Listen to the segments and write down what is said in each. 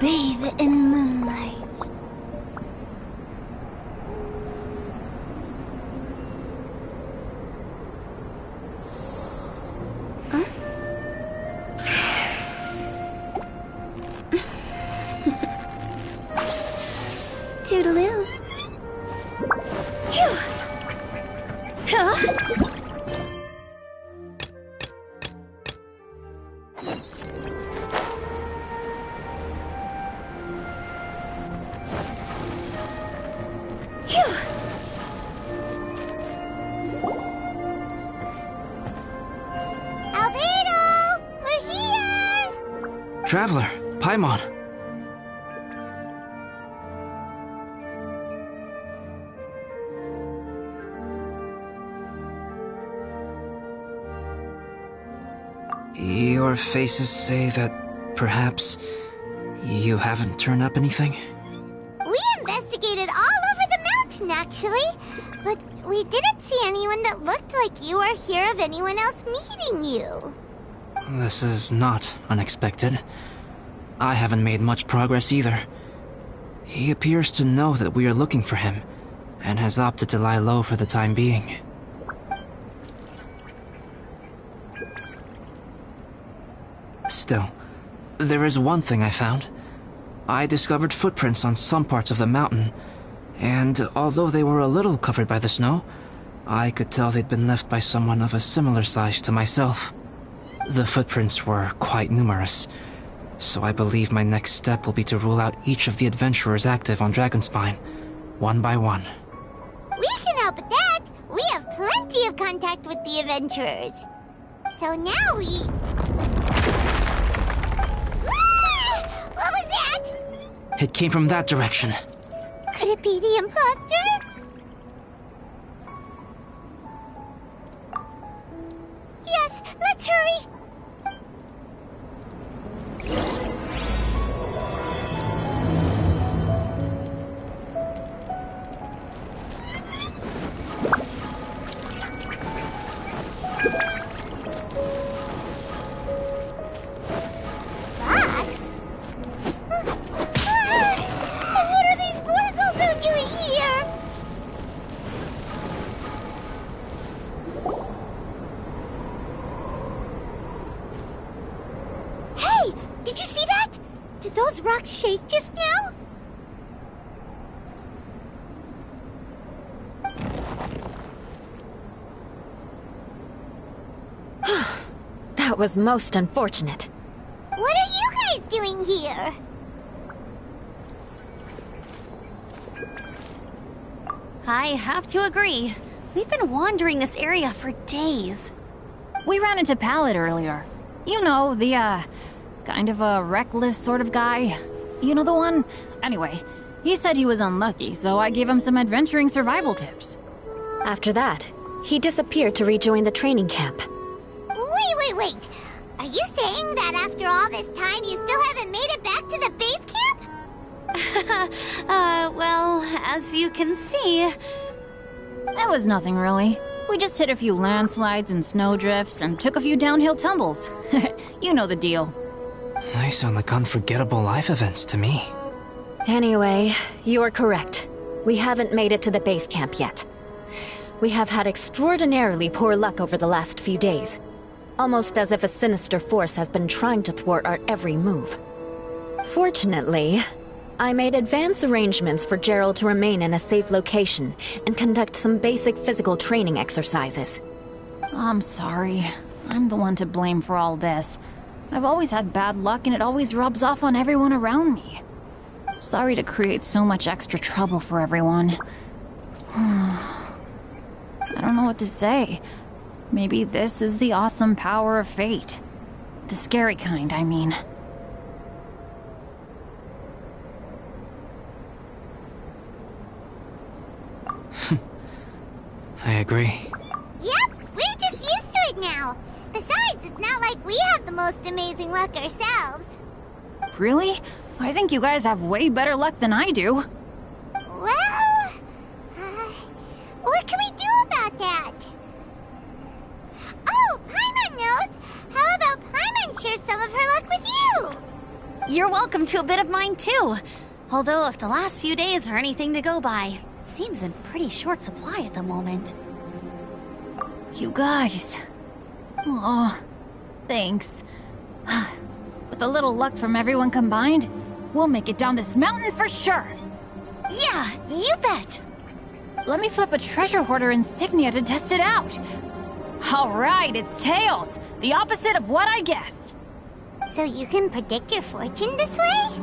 Bathe in moonlight. Huh? Toodaloo. Phew. Huh? Albedo! We're here! Traveler, Paimon. Your faces say that perhaps you haven't turned up anything? We investigated all over the mountain, actually. But we didn't see anyone that looked like you or hear of anyone else meeting you. This is not unexpected. I haven't made much progress either. He appears to know that we are looking for him, and has opted to lie low for the time being. Still, there is one thing I found. I discovered footprints on some parts of the mountain, and although they were a little covered by the snow, I could tell they'd been left by someone of a similar size to myself. The footprints were quite numerous, so I believe my next step will be to rule out each of the adventurers active on Dragonspine, one by one. We can help with that. We have plenty of contact with the adventurers. So now we... Ah! What was that? It came from that direction. Could it be the imposter? Yes, let's hurry. Fox? What are these portals doing here? Hey, did you see that? Did those rocks shake just now? That was most unfortunate. What are you guys doing here? I have to agree. We've been wandering this area for days. We ran into Pallet earlier. You know, the, kind of a reckless sort of guy. You know the one? Anyway, he said he was unlucky, so I gave him some adventuring survival tips. After that, he disappeared to rejoin the training camp. Wait. Are you saying that after all this time you still haven't made it back to the base camp? Well, as you can see... It was nothing really. We just hit a few landslides and snowdrifts and took a few downhill tumbles. You know the deal. They sound like unforgettable life events to me. Anyway, you're correct. We haven't made it to the base camp yet. We have had extraordinarily poor luck over the last few days. Almost as if a sinister force has been trying to thwart our every move. Fortunately, I made advance arrangements for Gerald to remain in a safe location and conduct some basic physical training exercises. I'm sorry. I'm the one to blame for all this. I've always had bad luck and it always rubs off on everyone around me. Sorry to create so much extra trouble for everyone. I don't know what to say. Maybe this is the awesome power of fate. The scary kind, I mean. I agree. Yep, we're just used to it now. Besides, it's not like we have the most amazing luck ourselves. Really? I think you guys have way better luck than I do. Well, what can we do about that? Oh, Paimon knows! How about Paimon share some of her luck with you? You're welcome to a bit of mine too. Although if the last few days are anything to go by, it seems in pretty short supply at the moment. You guys. Aw, thanks. With a little luck from everyone combined, we'll make it down this mountain for sure. Yeah, you bet. Let me flip a treasure hoarder insignia to test it out. All right, it's tails. The opposite of what I guessed. So you can predict your fortune this way?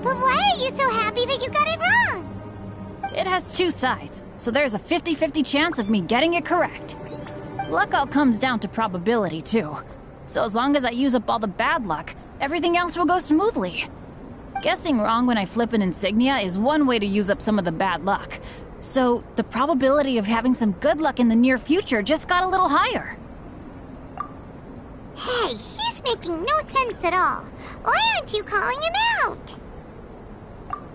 But why are you so happy that you got it wrong? It has two sides, so there's a 50-50 chance of me getting it correct. Luck all comes down to probability, too. So as long as I use up all the bad luck, everything else will go smoothly. Guessing wrong when I flip an insignia is one way to use up some of the bad luck. So the probability of having some good luck in the near future just got a little higher. Hey, he's making no sense at all. Why aren't you calling him out?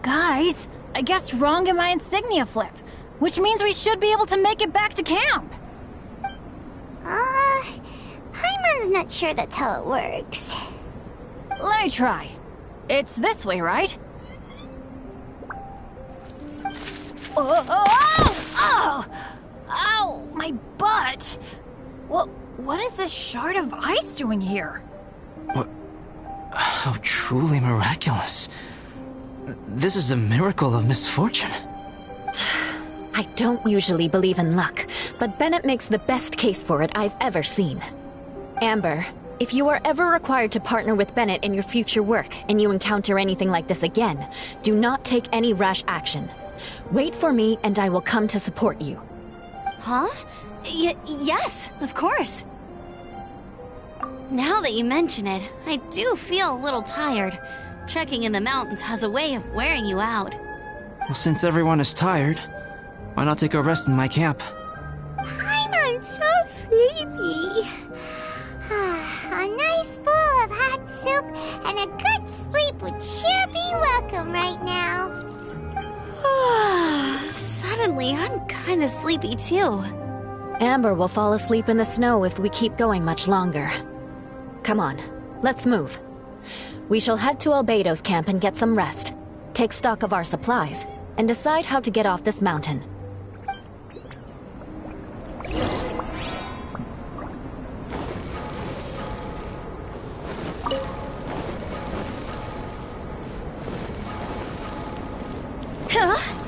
Guys, I guessed wrong in my insignia flip, which means we should be able to make it back to camp. Paimon's not sure that's how it works. Let me try. It's this way, right? Oh! Ow! My butt! What is this shard of ice doing here? What? How truly miraculous. This is a miracle of misfortune. I don't usually believe in luck, but Bennett makes the best case for it I've ever seen. Amber, if you are ever required to partner with Bennett in your future work and you encounter anything like this again, do not take any rash action. Wait for me and I will come to support you. Huh? Yes, of course. Now that you mention it, I do feel a little tired. Trekking in the mountains has a way of wearing you out. Well, since everyone is tired, why not take a rest in my camp? Paimon's so sleepy. A nice bowl of hot soup and a good sleep would sure be welcome right now. Suddenly, I'm kinda sleepy too. Amber will fall asleep in the snow if we keep going much longer. Come on, let's move. We shall head to Albedo's camp and get some rest, take stock of our supplies, and decide how to get off this mountain. Huh?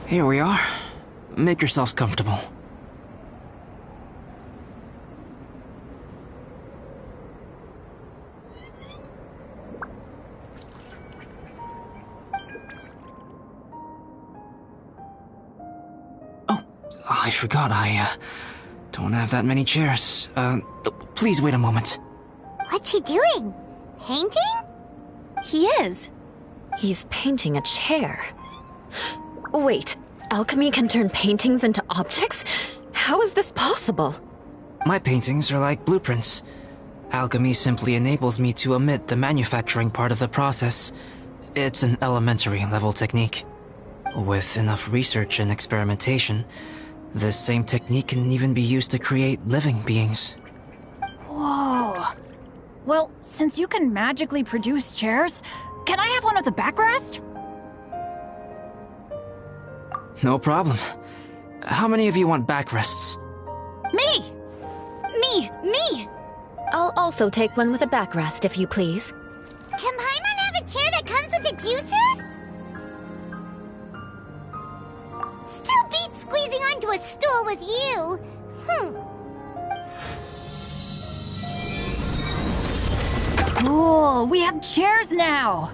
Here we are. Make yourselves comfortable. Oh, I forgot I don't have that many chairs. Please wait a moment. What's he doing? Painting? He is. He's painting a chair. Wait, alchemy can turn paintings into objects? How is this possible? My paintings are like blueprints. Alchemy simply enables me to omit the manufacturing part of the process. It's an elementary level technique. With enough research and experimentation, this same technique can even be used to create living beings. Whoa. Well, since you can magically produce chairs, can I have one with a backrest? No problem. How many of you want backrests? Me! Me! I'll also take one with a backrest, if you please. Can Paimon have a chair that comes with a juicer? Still beats squeezing onto a stool with you. Cool, we have chairs now!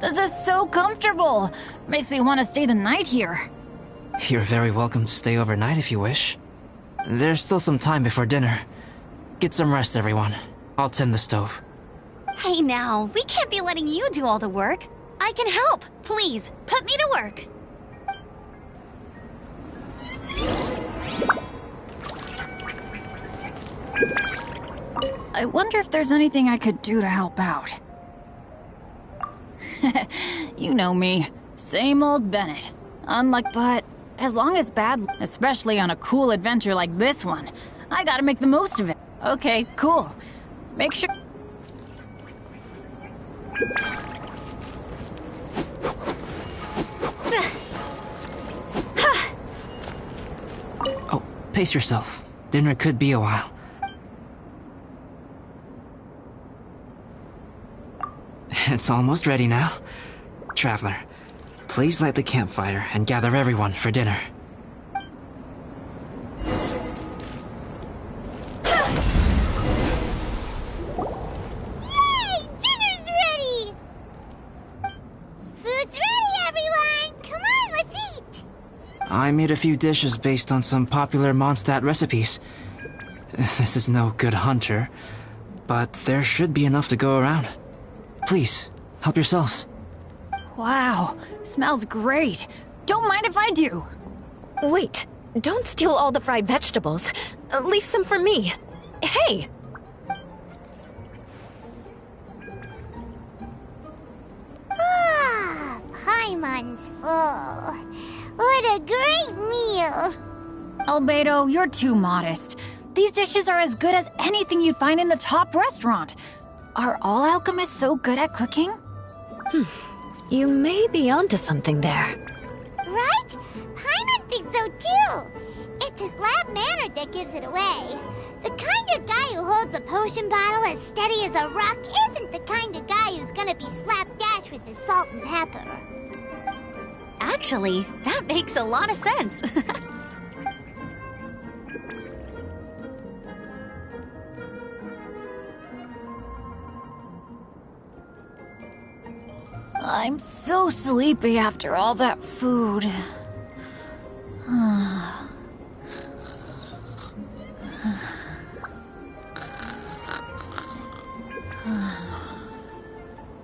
This is so comfortable! Makes me want to stay the night here. You're very welcome to stay overnight if you wish. There's still some time before dinner. Get some rest, everyone. I'll tend the stove. Hey now, we can't be letting you do all the work. I can help. Please, put me to work. I wonder if there's anything I could do to help out. You know me. Same old Bennett. But as long as bad, especially on a cool adventure like this one, I gotta make the most of it. Okay, cool. Make sure... Oh, pace yourself. Dinner could be a while. It's almost ready now. Traveler, please light the campfire and gather everyone for dinner. Yay! Dinner's ready! Food's ready, everyone! Come on, let's eat! I made a few dishes based on some popular Mondstadt recipes. This is no good hunter, but there should be enough to go around. Please, help yourselves. Wow, smells great. Don't mind if I do. Wait, don't steal all the fried vegetables. Leave some for me. Hey! Ah, Paimon's full. What a great meal! Albedo, you're too modest. These dishes are as good as anything you'd find in a top restaurant. Are all alchemists so good at cooking? You may be onto something there. Right? Paimon thinks so too! It's his lab manner that gives it away. The kind of guy who holds a potion bottle as steady as a rock isn't the kind of guy who's gonna be slapdash with his salt and pepper. Actually, that makes a lot of sense. I'm so sleepy after all that food.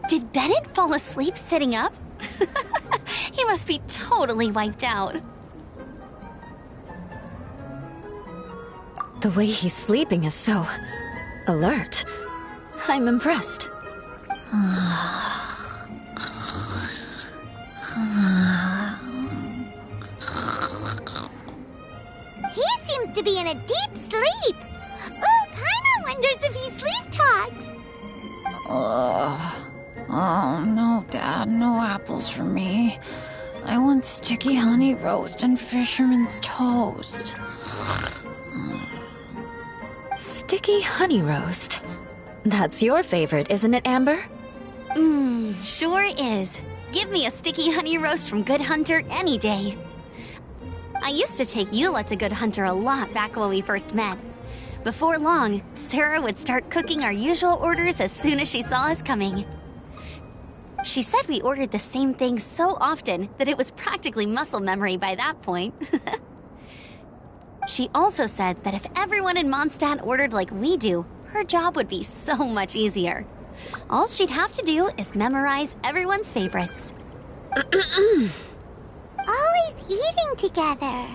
Did Bennett fall asleep sitting up? He must be totally wiped out. The way he's sleeping is so alert. I'm impressed. He seems to be in a deep sleep. Ooh, Paimon wonders if he sleep talks. Oh, no, Dad, no apples for me. I want sticky honey roast and fisherman's toast. Sticky honey roast. That's your favorite, isn't it, Amber? Sure is. Give me a sticky honey roast from Good Hunter any day. I used to take Eula to Good Hunter a lot back when we first met. Before long, Sarah would start cooking our usual orders as soon as she saw us coming. She said we ordered the same thing so often that it was practically muscle memory by that point. She also said that if everyone in Mondstadt ordered like we do, her job would be so much easier. All she'd have to do is memorize everyone's favorites. Always eating together.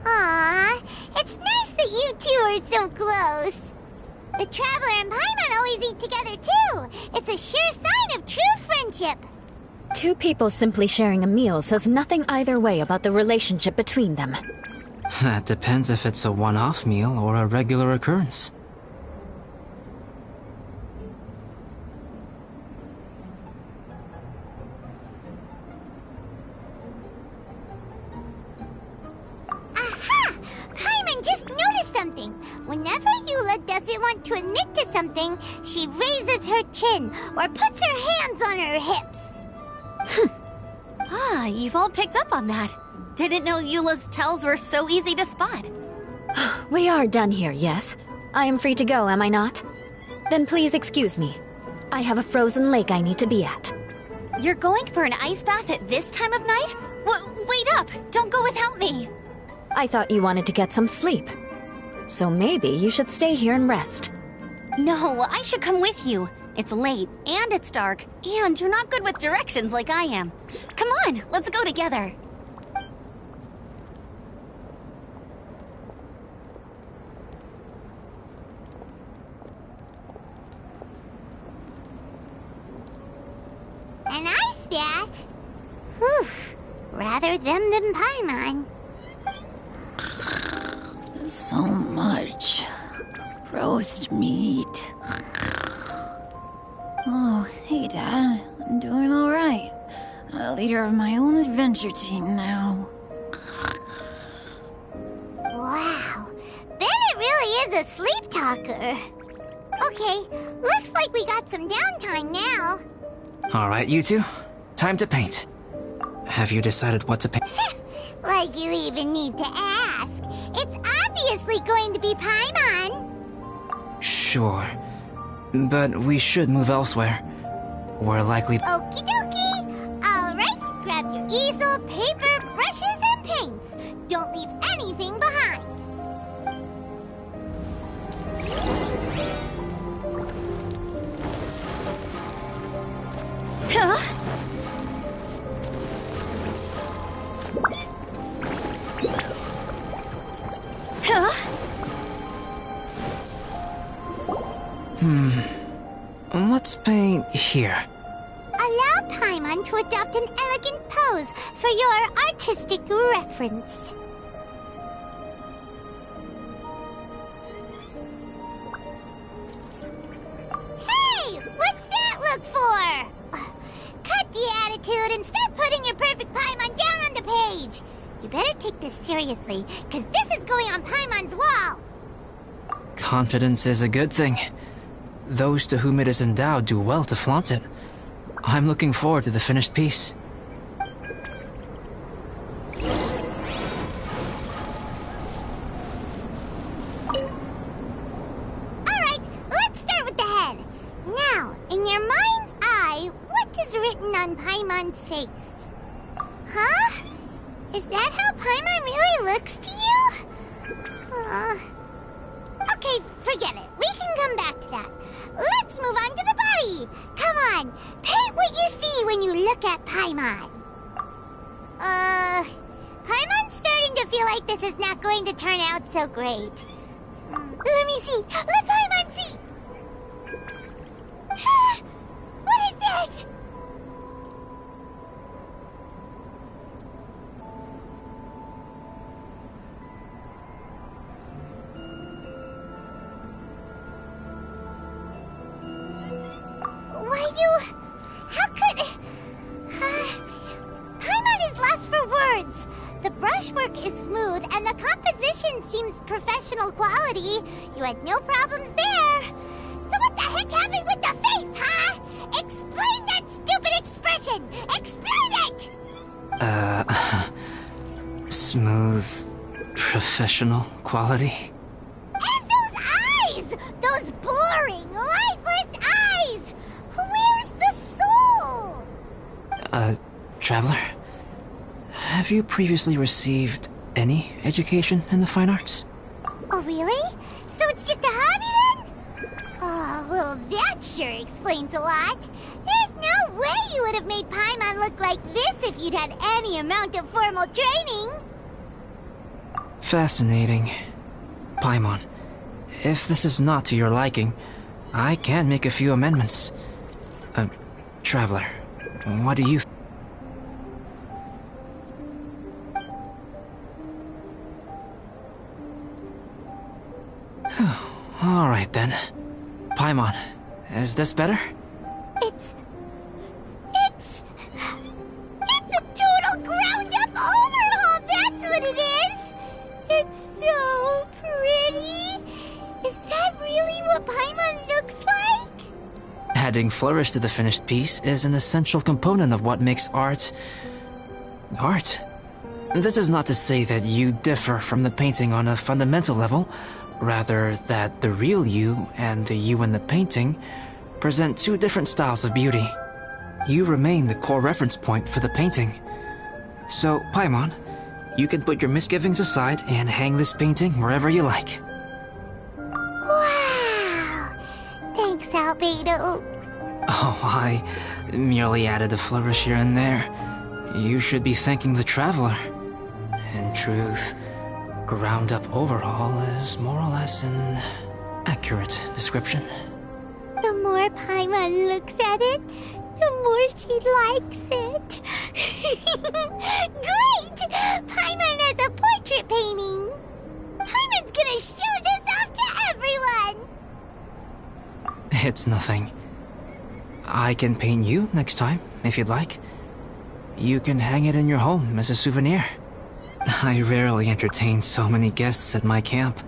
Aww, it's nice that you two are so close. The Traveler and Paimon always eat together too. It's a sure sign of true friendship. Two people simply sharing a meal says nothing either way about the relationship between them. That depends if it's a one-off meal or a regular occurrence. Aha! Paimon just noticed something. Whenever Eula doesn't want to admit to something, she raises her chin or puts her hands on her hips. Ah, you've all picked up on that. Didn't know Eula's tells were so easy to spot. We are done here, yes? I am free to go, am I not? Then please excuse me. I have a frozen lake I need to be at. You're going for an ice bath at this time of night? Wait up! Don't go without me! I thought you wanted to get some sleep. So maybe you should stay here and rest. No, I should come with you. It's late, and it's dark, and you're not good with directions like I am. Come on, let's go together. bath. Whew. Rather them than Paimon. So much roast meat. Oh, hey, Dad. I'm doing all right. I'm the leader of my own adventure team now. Wow. Bennett really is a sleep talker. Okay, looks like we got some downtime now. Alright, you two. Time to paint. Have you decided what to paint? Like you even need to ask. It's obviously going to be Paimon. Sure. But we should move elsewhere. We're likely... Okie dokie. Alright, grab your easel, paper, brushes, and paints. Don't leave anything behind. Huh? Huh? Let's paint here. Allow Paimon to adopt an elegant pose for your artistic reference. Hey! What's that look for? Cut the attitude and start putting your perfect Paimon down on the page. You better take this seriously, because this is going on Paimon's wall. Confidence is a good thing. Those to whom it is endowed do well to flaunt it. I'm looking forward to the finished piece. Alright, let's start with the head. Now, in your mind's eye, what is written on Paimon's face? Huh? Is that how Paimon really looks to you? Okay, forget it. We can come back to that. Let's move on to the body. Come on, paint what you see when you look at Paimon. Paimon's starting to feel like this is not going to turn out so great. Let me see. Let Paimon see. What is this? How could... Paimon is lost for words. The brushwork is smooth and the composition seems professional quality. You had no problems there. So what the heck happened with the face, huh? Explain that stupid expression! Explain it! Smooth, professional quality. And those eyes! Those boring, lifeless eyes! Where's the soul? Traveler? Have you previously received any education in the fine arts? Oh, really? So it's just a hobby then? Oh, well, that sure explains a lot. There's no way you would have made Paimon look like this if you'd had any amount of formal training. Fascinating. Paimon, if this is not to your liking, I can make a few amendments. Traveler, what do you... Alright then. Paimon, is this better? It's a total ground-up overhaul, that's what it is! It's so pretty! Is that really what Paimon looks like? Adding flourish to the finished piece is an essential component of what makes art... art. This is not to say that you differ from the painting on a fundamental level, rather that the real you and the you in the painting present two different styles of beauty. You remain the core reference point for the painting. So, Paimon, you can put your misgivings aside and hang this painting wherever you like. Wow! Thanks, Albedo. Oh, I merely added a flourish here and there. You should be thanking the Traveler. In truth, ground-up overhaul is more or less an accurate description. The more Paimon looks at it, the more she likes it. Great! Paimon has a portrait painting. Paimon's gonna show this off to everyone. It's nothing. I can paint you next time, if you'd like. You can hang it in your home as a souvenir. I rarely entertain so many guests at my camp.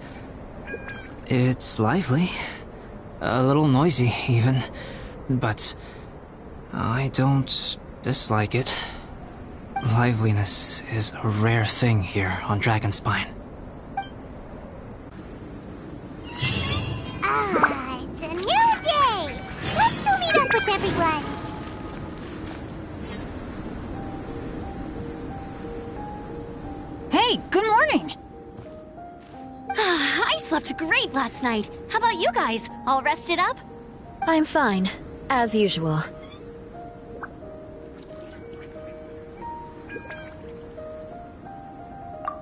It's lively. A little noisy, even. But I don't dislike it. Liveliness is a rare thing here on Dragonspine. Ah, it's a new day. Let's go meet up with everyone. Hey, good morning! I slept great last night. How about you guys? All rested up? I'm fine, as usual.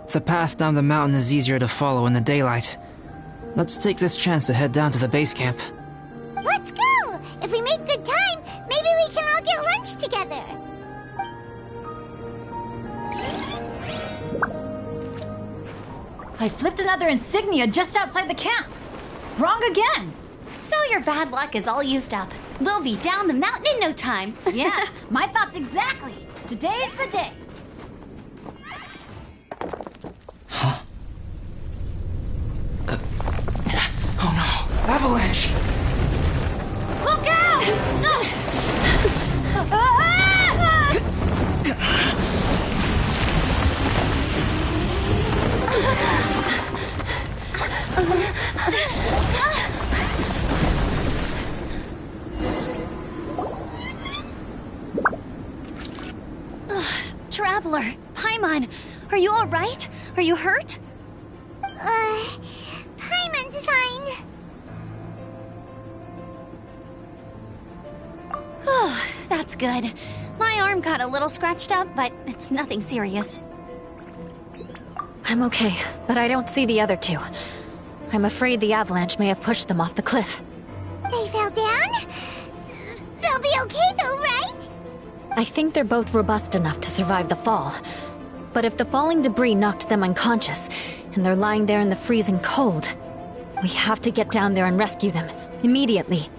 The path down the mountain is easier to follow in the daylight. Let's take this chance to head down to the base camp. Let's go! If we make good time, maybe we can all get lunch together. I flipped another insignia just outside the camp. Wrong again. So your bad luck is all used up. We'll be down the mountain in no time. Yeah, my thoughts exactly. Today's the day. Oh no! Avalanche! Look out! Traveler, Paimon, are you all right? Are you hurt? Paimon's fine. That's good. My arm got a little scratched up, but it's nothing serious. I'm okay, but I don't see the other two. I'm afraid the avalanche may have pushed them off the cliff. They fell down? They'll be okay though, right? I think they're both robust enough to survive the fall. But if the falling debris knocked them unconscious, and they're lying there in the freezing cold, we have to get down there and rescue them, immediately.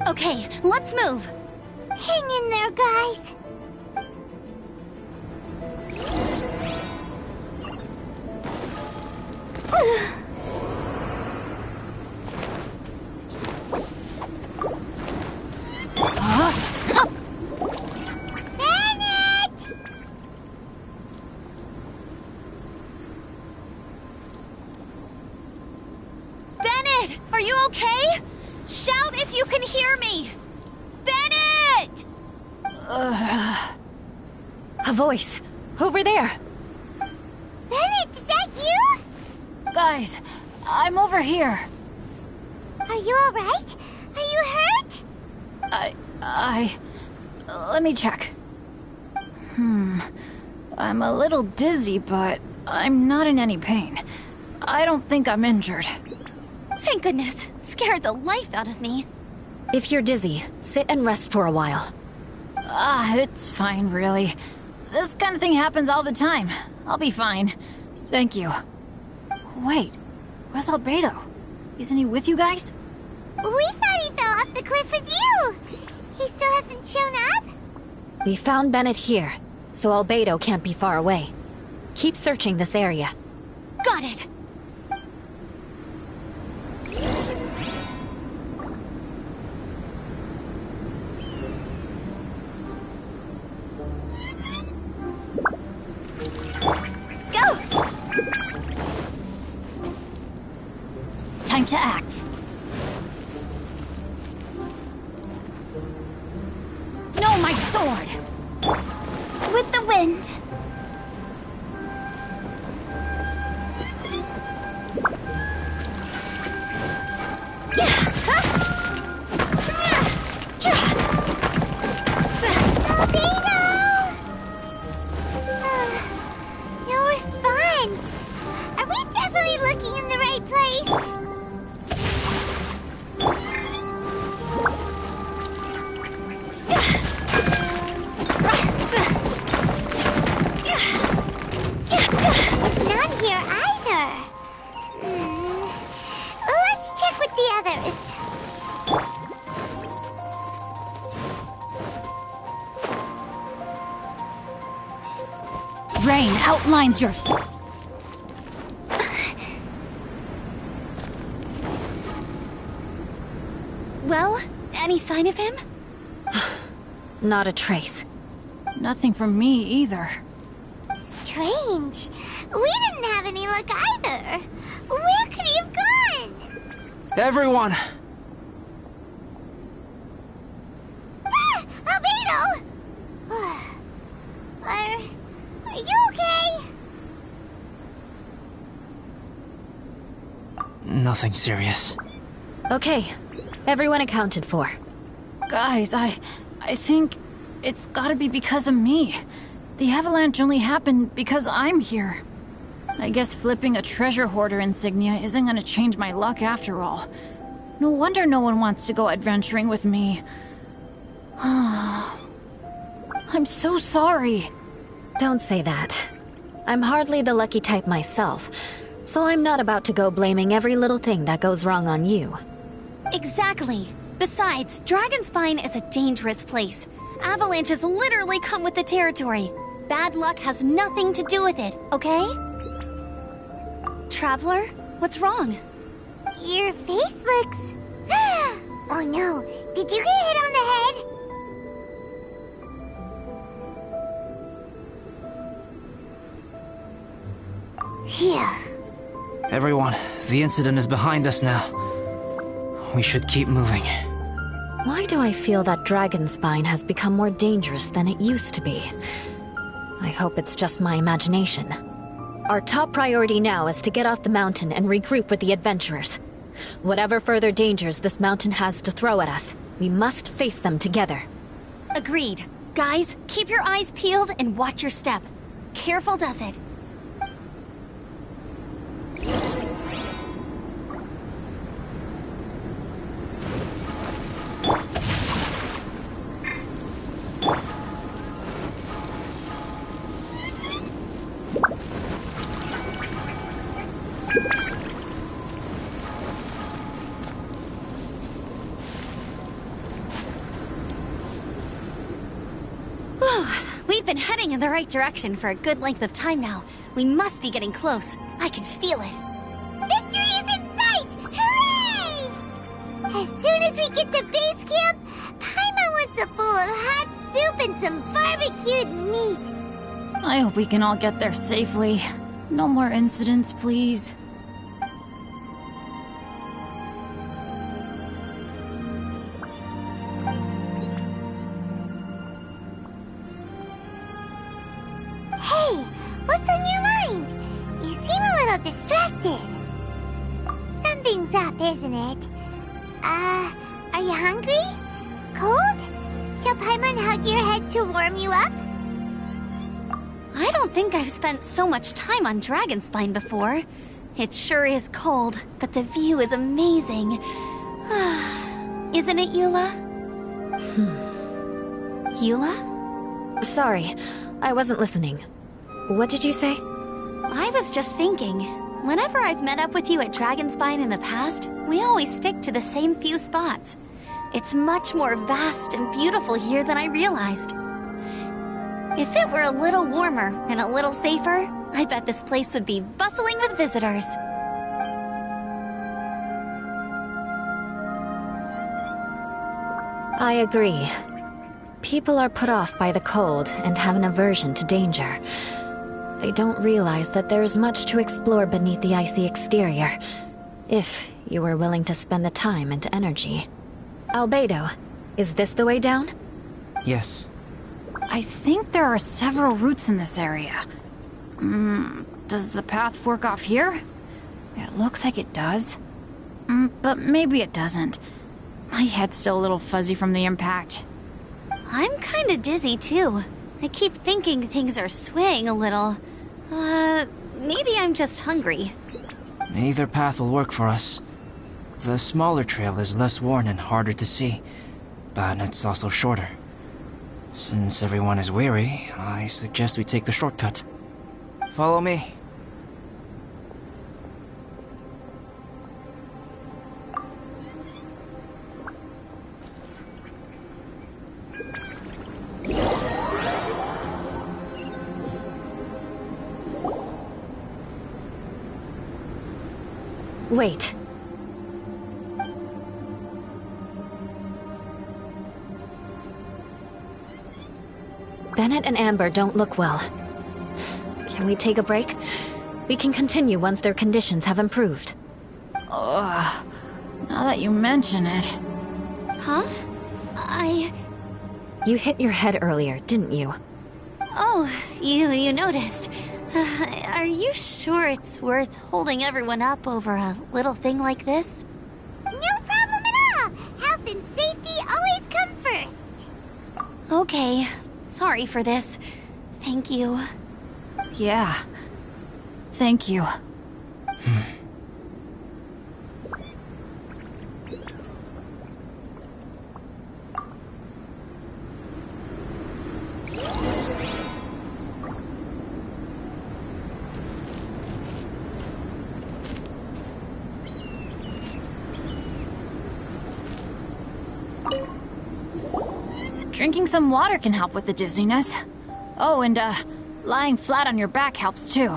Okay, let's move. Hang in there, guys. Bennett! Bennett, are you okay? Shout if you can hear me. Bennett! A voice! Over there! Bennett, is that you? Guys, I'm over here. Are you alright? Are you hurt? Let me check. I'm a little dizzy, but I'm not in any pain. I don't think I'm injured. Thank goodness. Scared the life out of me. If you're dizzy, sit and rest for a while. It's fine, really. This kind of thing happens all the time. I'll be fine. Thank you. Wait, where's Albedo? Isn't he with you guys? We thought he fell off the cliff with you. He still hasn't shown up? We found Bennett here, so Albedo can't be far away. Keep searching this area. Got it. Go! Time to act. No, my sword! With the wind. No response. Are we definitely looking in the right place? Rain outlines your... Well, any sign of him? Not a trace. Nothing from me either. Strange. We didn't have any luck either. Where could he have gone? Everyone! Ah! Albedo! Are you okay? Nothing serious. Okay, everyone accounted for. Guys, I think it's gotta be because of me. The avalanche only happened because I'm here. I guess flipping a treasure hoarder insignia isn't gonna change my luck after all. No wonder no one wants to go adventuring with me. I'm so sorry. Don't say that. I'm hardly the lucky type myself, so I'm not about to go blaming every little thing that goes wrong on you. Exactly. Besides, Dragonspine is a dangerous place. Avalanches literally come with the territory. Bad luck has nothing to do with it, okay? Traveler, what's wrong? Your face looks... Oh no, did you get hit on the head? Phew. Everyone, the incident is behind us now. We should keep moving. Why do I feel that Dragonspine has become more dangerous than it used to be? I hope it's just my imagination. Our top priority now is to get off the mountain and regroup with the adventurers. Whatever further dangers this mountain has to throw at us, we must face them together. Agreed. Guys, keep your eyes peeled and watch your step. Careful does it. We've been heading in the right direction for a good length of time now. We must be getting close. I can feel it. Victory is in sight! Hooray! As soon as we get to base camp, Paimon wants a bowl of hot soup and some barbecued meat. I hope we can all get there safely. No more incidents, please. Hey, what's on your mind? You seem a little distracted. Something's up, isn't it? Are you hungry? Cold? Shall Paimon hug your head to warm you up? I don't think I've spent so much time on Dragonspine before. It sure is cold, but the view is amazing. Isn't it, Eula? Eula? Sorry, I wasn't listening. What did you say? I was just thinking, whenever I've met up with you at Dragonspine in the past, we always stick to the same few spots. It's much more vast and beautiful here than I realized. If it were a little warmer and a little safer, I bet this place would be bustling with visitors. I agree. People are put off by the cold and have an aversion to danger. They don't realize that there is much to explore beneath the icy exterior, if you were willing to spend the time and energy. Albedo, is this the way down? Yes. I think there are several routes in this area. Does the path fork off here? It looks like it does. But maybe it doesn't. My head's still a little fuzzy from the impact. I'm kinda dizzy too. I keep thinking things are swaying a little. Maybe I'm just hungry. Either path will work for us. The smaller trail is less worn and harder to see, but it's also shorter. Since everyone is weary, I suggest we take the shortcut. Follow me. Wait. Bennett and Amber don't look well. Can we take a break? We can continue once their conditions have improved. Ugh. Now that you mention it. Huh? You hit your head earlier, didn't you? Oh, you noticed. Are you sure it's worth holding everyone up over a little thing like this? No problem at all! Health and safety always come first! Okay. Sorry for this. Thank you. Yeah. Thank you. Drinking some water can help with the dizziness. Oh, and lying flat on your back helps too.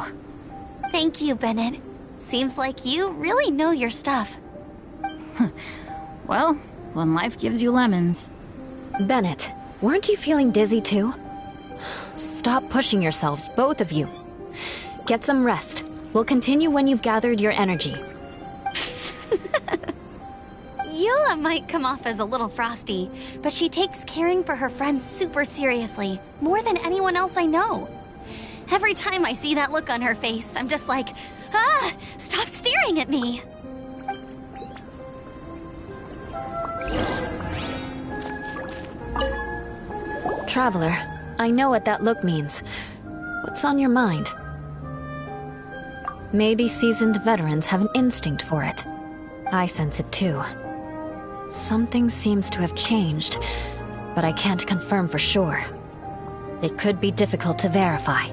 Thank you, Bennett. Seems like you really know your stuff. Well, when life gives you lemons. Bennett, weren't you feeling dizzy too? Stop pushing yourselves, both of you. Get some rest. We'll continue when you've gathered your energy. Eula might come off as a little frosty, but she takes caring for her friends super seriously, more than anyone else I know. Every time I see that look on her face, I'm just like, ah, stop staring at me. Traveler, I know what that look means. What's on your mind? Maybe seasoned veterans have an instinct for it. I sense it too. Something seems to have changed, but I can't confirm for sure. It could be difficult to verify.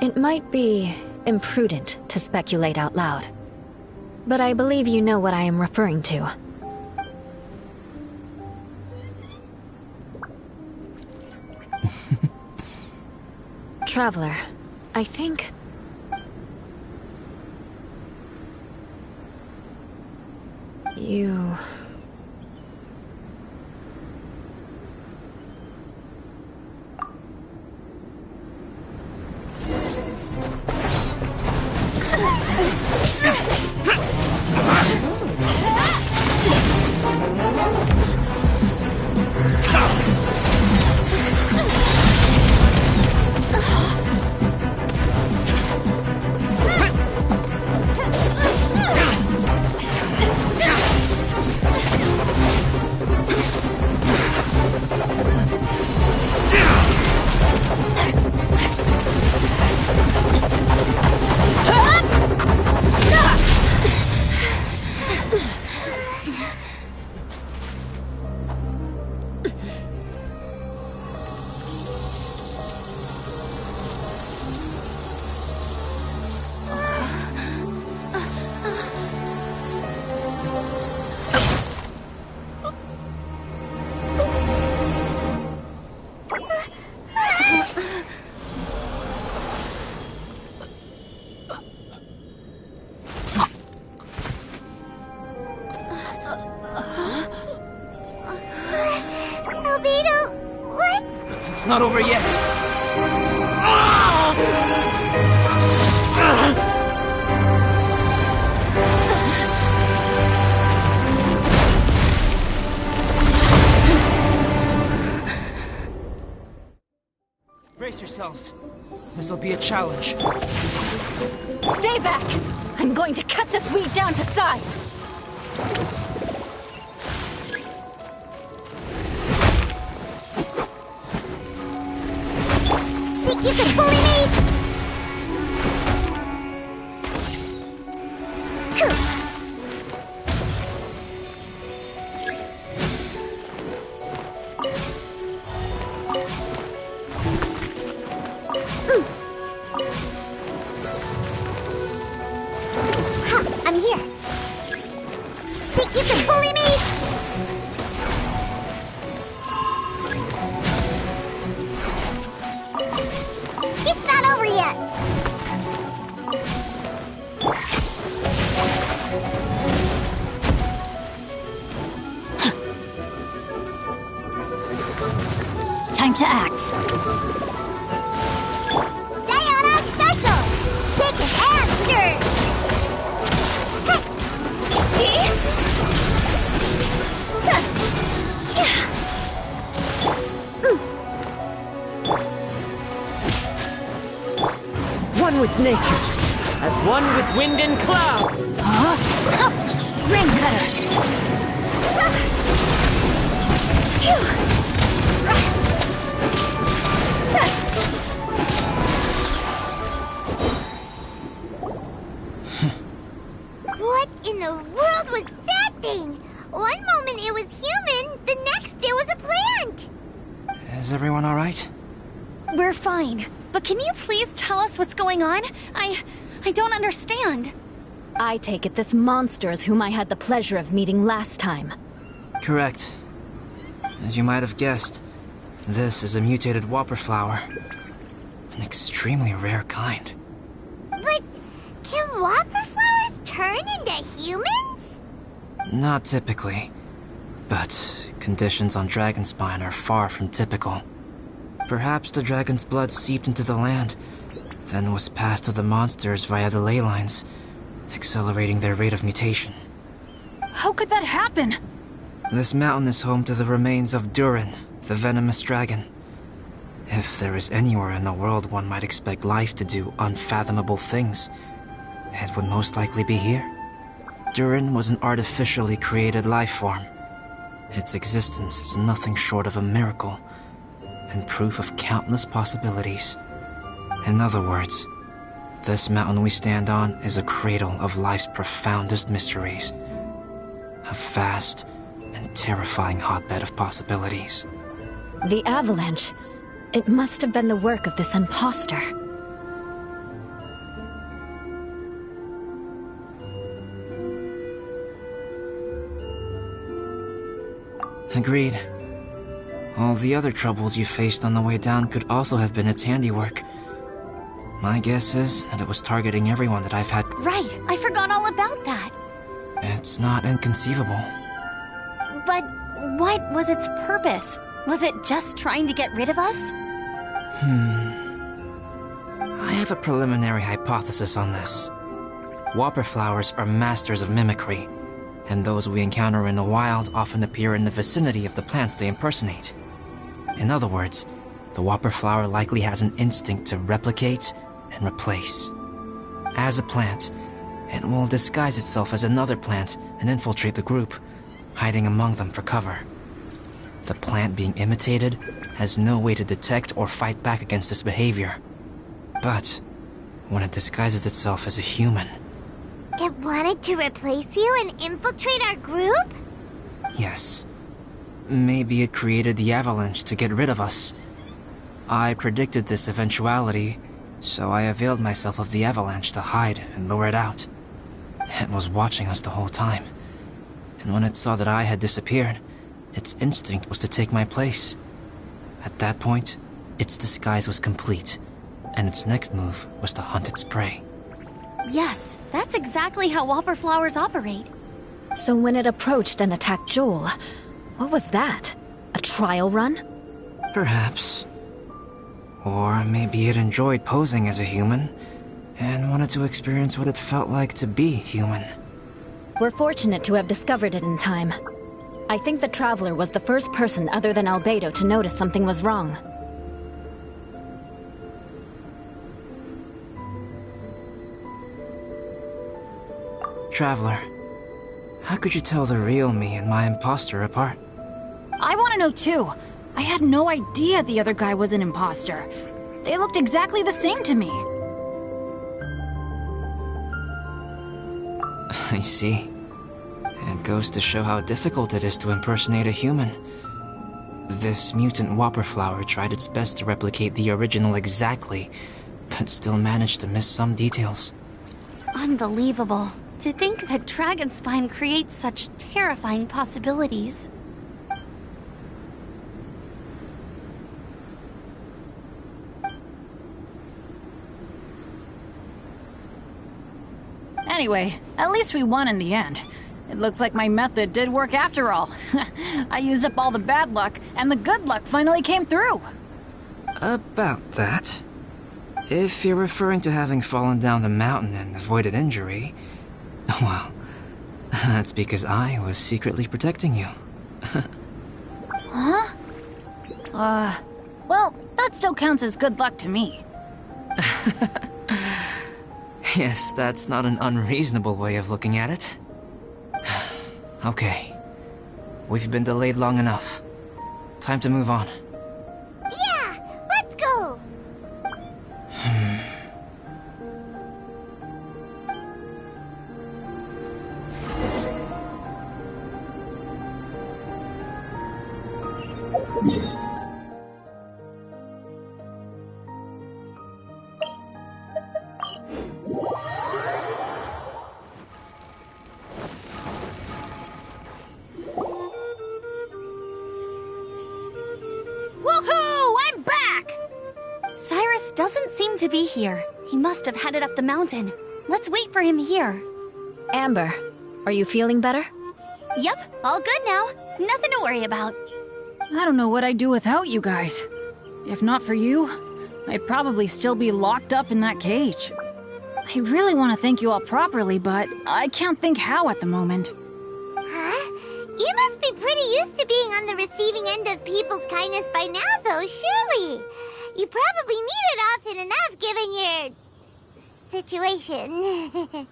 It might be imprudent to speculate out loud, but I believe you know what I am referring to. Traveler, I think... you... Albedo, what's... It's not over yet. Brace yourselves. This'll be a challenge. Stay back! I'm going to cut this weed down to size! Think you can bully me? I'm here. Think you can bully me? It's not Time to act. Diana Special! Shaken and stirred! One with nature, as one with wind and cloud. Rain cutter. What in the world was that thing? One moment it was human, the next it was a plant! Is everyone alright? We're fine. But can you please tell us what's going on? I don't understand. I take it this monster is whom I had the pleasure of meeting last time. Correct. As you might have guessed, this is a mutated whopper flower. An extremely rare kind. But can whopper flowers turn into humans? Not typically, but conditions on Dragonspine are far from typical. Perhaps the dragon's blood seeped into the land, then was passed to the monsters via the ley lines, accelerating their rate of mutation. How could that happen? This mountain is home to the remains of Durin, the venomous dragon. If there is anywhere in the world one might expect life to do unfathomable things, it would most likely be here. Durin was an artificially created life form. Its existence is nothing short of a miracle, and proof of countless possibilities. In other words, this mountain we stand on is a cradle of life's profoundest mysteries. A vast and terrifying hotbed of possibilities. The avalanche. It must have been the work of this imposter. Agreed. All the other troubles you faced on the way down could also have been its handiwork. My guess is that it was targeting everyone that I've had. Right, I forgot all about that. It's not inconceivable. But what was its purpose? Was it just trying to get rid of us? I have a preliminary hypothesis on this. Whopper flowers are masters of mimicry, and those we encounter in the wild often appear in the vicinity of the plants they impersonate. In other words, the whopper flower likely has an instinct to replicate and replace. As a plant, it will disguise itself as another plant and infiltrate the group, hiding among them for cover. The plant being imitated has no way to detect or fight back against this behavior. But when it disguises itself as a human... It wanted to replace you and infiltrate our group? Yes. Maybe it created the avalanche to get rid of us. I predicted this eventuality, so I availed myself of the avalanche to hide and lure it out. It was watching us the whole time, and when it saw that I had disappeared, its instinct was to take my place. At that point, its disguise was complete, and its next move was to hunt its prey. Yes, that's exactly how whopper flowers operate. So when it approached and attacked Joel, what was that? A trial run? Perhaps. Or maybe it enjoyed posing as a human, and wanted to experience what it felt like to be human. We're fortunate to have discovered it in time. I think the Traveler was the first person other than Albedo to notice something was wrong. Traveler, how could you tell the real me and my imposter apart? I want to know too. I had no idea the other guy was an imposter. They looked exactly the same to me. I see. It goes to show how difficult it is to impersonate a human. This mutant whopper flower tried its best to replicate the original exactly, but still managed to miss some details. Unbelievable. To think that Dragonspine creates such terrifying possibilities. Anyway, at least we won in the end. It looks like my method did work after all. I used up all the bad luck, and the good luck finally came through. About that. If you're referring to having fallen down the mountain and avoided injury, well, that's because I was secretly protecting you. Huh? Well, that still counts as good luck to me. Yes, that's not an unreasonable way of looking at it. Okay. We've been delayed long enough. Time to move on. Yeah, let's go! Woohoo! I'm back! Cyrus doesn't seem to be here. He must have headed up the mountain. Let's wait for him here. Amber, are you feeling better? Yep, all good now. Nothing to worry about. I don't know what I'd do without you guys. If not for you, I'd probably still be locked up in that cage. I really want to thank you all properly, but I can't think how at the moment. Huh? You must be pretty used to being on the receiving end of people's kindness by now, though, surely. You probably need it often enough, given your... situation.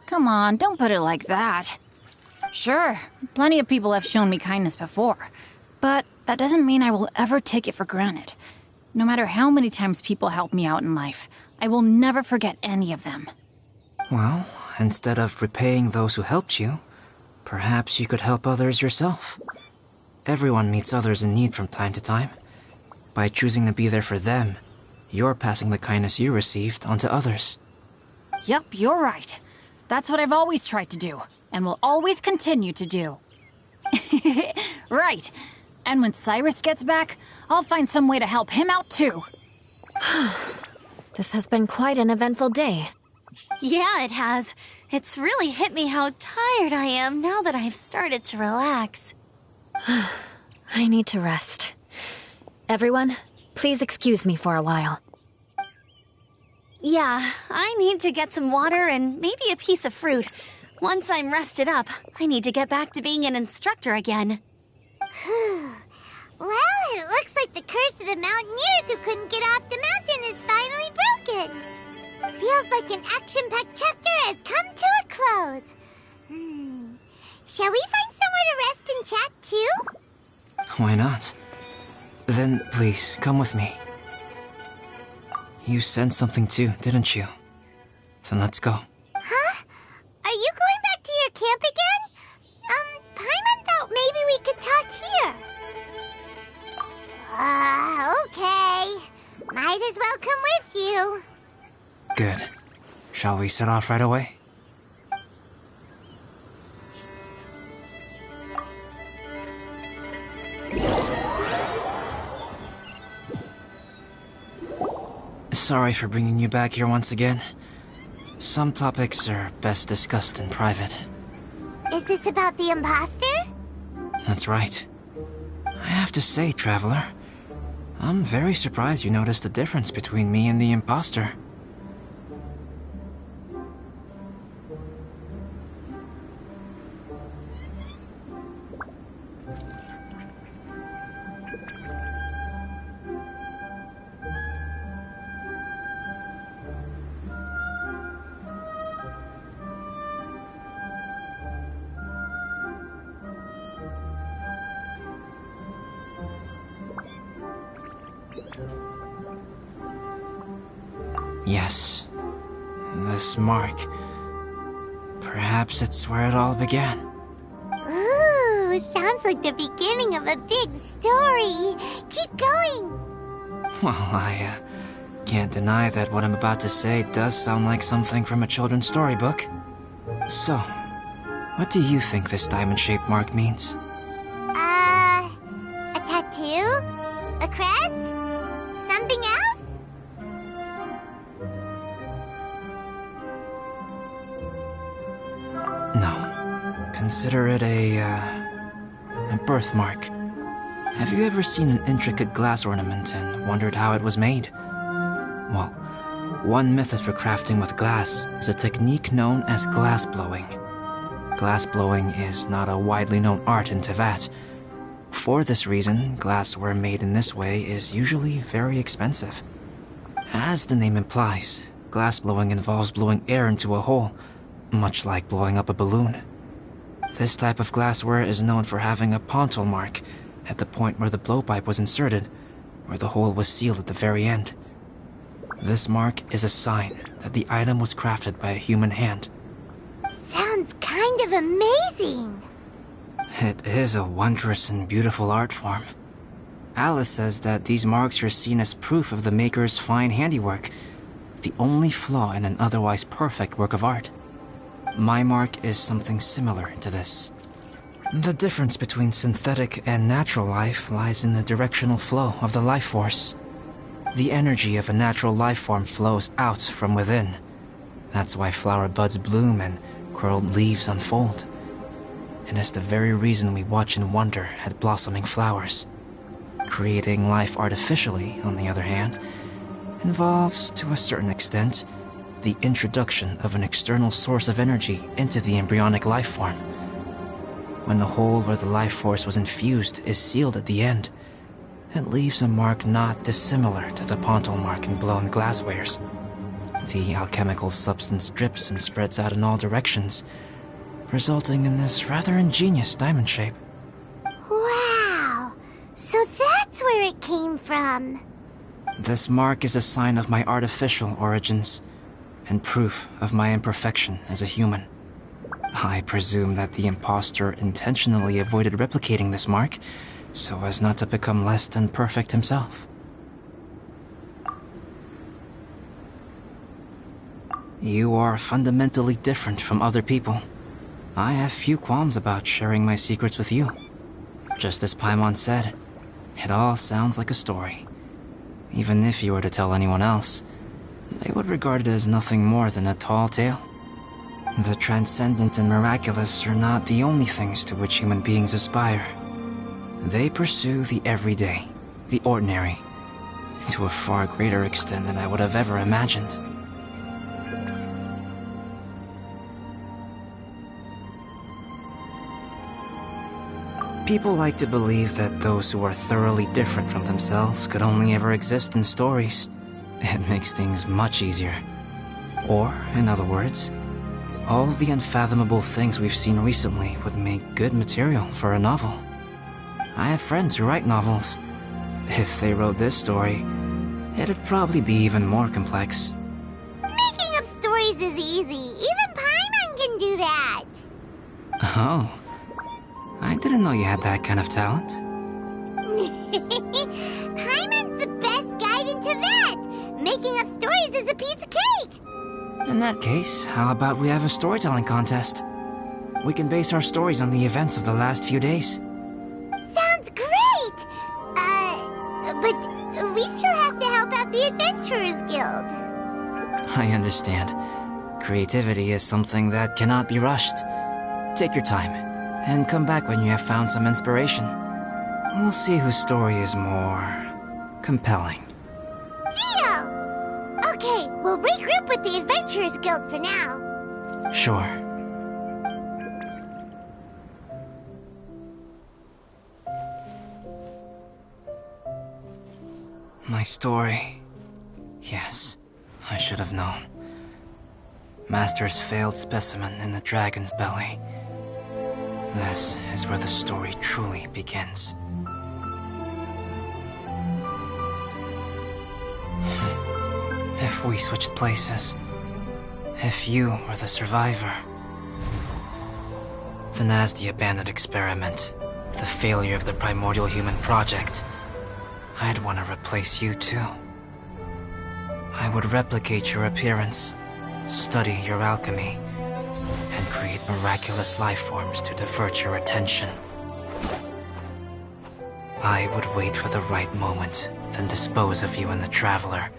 Come on, don't put it like that. Sure, plenty of people have shown me kindness before, but that doesn't mean I will ever take it for granted. No matter how many times people help me out in life, I will never forget any of them. Well, instead of repaying those who helped you, perhaps you could help others yourself. Everyone meets others in need from time to time. By choosing to be there for them, you're passing the kindness you received on to others. Yep, you're right. That's what I've always tried to do, and will always continue to do. Right. And when Cyrus gets back, I'll find some way to help him out too. This has been quite an eventful day. Yeah, it has. It's really hit me how tired I am now that I've started to relax. I need to rest. Everyone, please excuse me for a while. Yeah, I need to get some water and maybe a piece of fruit. Once I'm rested up, I need to get back to being an instructor again. Well, it looks like the curse of the mountaineers who couldn't get off the mountain is finally broken. Feels like an action-packed chapter has come to a close. Shall we find somewhere to rest and chat too? Why not? Then please, come with me. You sensed something too, didn't you? Then let's go. Huh? Are you going back to your camp again? Paimon thought maybe we could talk here. Okay. Might as well come with you. Good. Shall we set off right away? Sorry for bringing you back here once again. Some topics are best discussed in private. Is this about the imposter? That's right. I have to say, Traveler, I'm very surprised you noticed the difference between me and the imposter. Yes, this mark. Perhaps it's where it all began. Ooh, sounds like the beginning of a big story. Keep going. Well, I can't deny that what I'm about to say does sound like something from a children's storybook. So, what do you think this diamond-shaped mark means? A tattoo? A crest? Something else? No. consider it a birthmark. Have you ever seen an intricate glass ornament and wondered how it was made? Well, one method for crafting with glass is a technique known as glass blowing. Glass blowing is not a widely known art in Teyvat. For this reason, glassware made in this way is usually very expensive. As the name implies, glass blowing involves blowing air into a hole, much like blowing up a balloon. This type of glassware is known for having a pontal mark at the point where the blowpipe was inserted, where the hole was sealed at the very end. This mark is a sign that the item was crafted by a human hand. Sounds kind of amazing. It is a wondrous and beautiful art form. Alice says that these marks are seen as proof of the maker's fine handiwork, the only flaw in an otherwise perfect work of art. My mark is something similar to this. The difference between synthetic and natural life lies in the directional flow of the life force. The energy of a natural life form flows out from within. That's why flower buds bloom and curled leaves unfold. And it's the very reason we watch and wonder at blossoming flowers. Creating life artificially, on the other hand, involves, to a certain extent, the introduction of an external source of energy into the embryonic life form. When the hole where the life force was infused is sealed at the end, it leaves a mark not dissimilar to the pontal mark in blown glasswares. The alchemical substance drips and spreads out in all directions, resulting in this rather ingenious diamond shape. Wow! So that's where it came from. This mark is a sign of my artificial origins, and proof of my imperfection as a human. I presume that the impostor intentionally avoided replicating this mark, so as not to become less than perfect himself. You are fundamentally different from other people. I have few qualms about sharing my secrets with you. Just as Paimon said, it all sounds like a story. Even if you were to tell anyone else, they would regard it as nothing more than a tall tale. The transcendent and miraculous are not the only things to which human beings aspire. They pursue the everyday, the ordinary, to a far greater extent than I would have ever imagined. People like to believe that those who are thoroughly different from themselves could only ever exist in stories. It makes things much easier. Or, in other words, all the unfathomable things we've seen recently would make good material for a novel. I have friends who write novels. If they wrote this story, it'd probably be even more complex. Making up stories is easy. Even Paimon can do that. Oh. I didn't know you had that kind of talent. Paimon's the best guide in Teyvat. Making up stories is a piece of cake. In that case, how about we have a storytelling contest? We can base our stories on the events of the last few days. Sounds great! But we still have to help out the Adventurers Guild. I understand. Creativity is something that cannot be rushed. Take your time, and come back when you have found some inspiration. We'll see whose story is more compelling. Deal! Okay, we'll regroup with the Adventurers Guild for now. Sure. My story. Yes, I should have known. Master's failed specimen in the dragon's belly. This is where the story truly begins. If we switched places, if you were the survivor, then as the abandoned experiment, the failure of the primordial human project, I'd want to replace you too. I would replicate your appearance, study your alchemy, and create miraculous life forms to divert your attention. I would wait for the right moment, then dispose of you and the Traveler,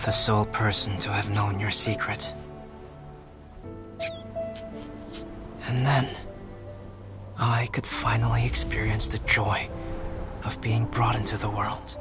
the sole person to have known your secret. And then, I could finally experience the joy of being brought into the world.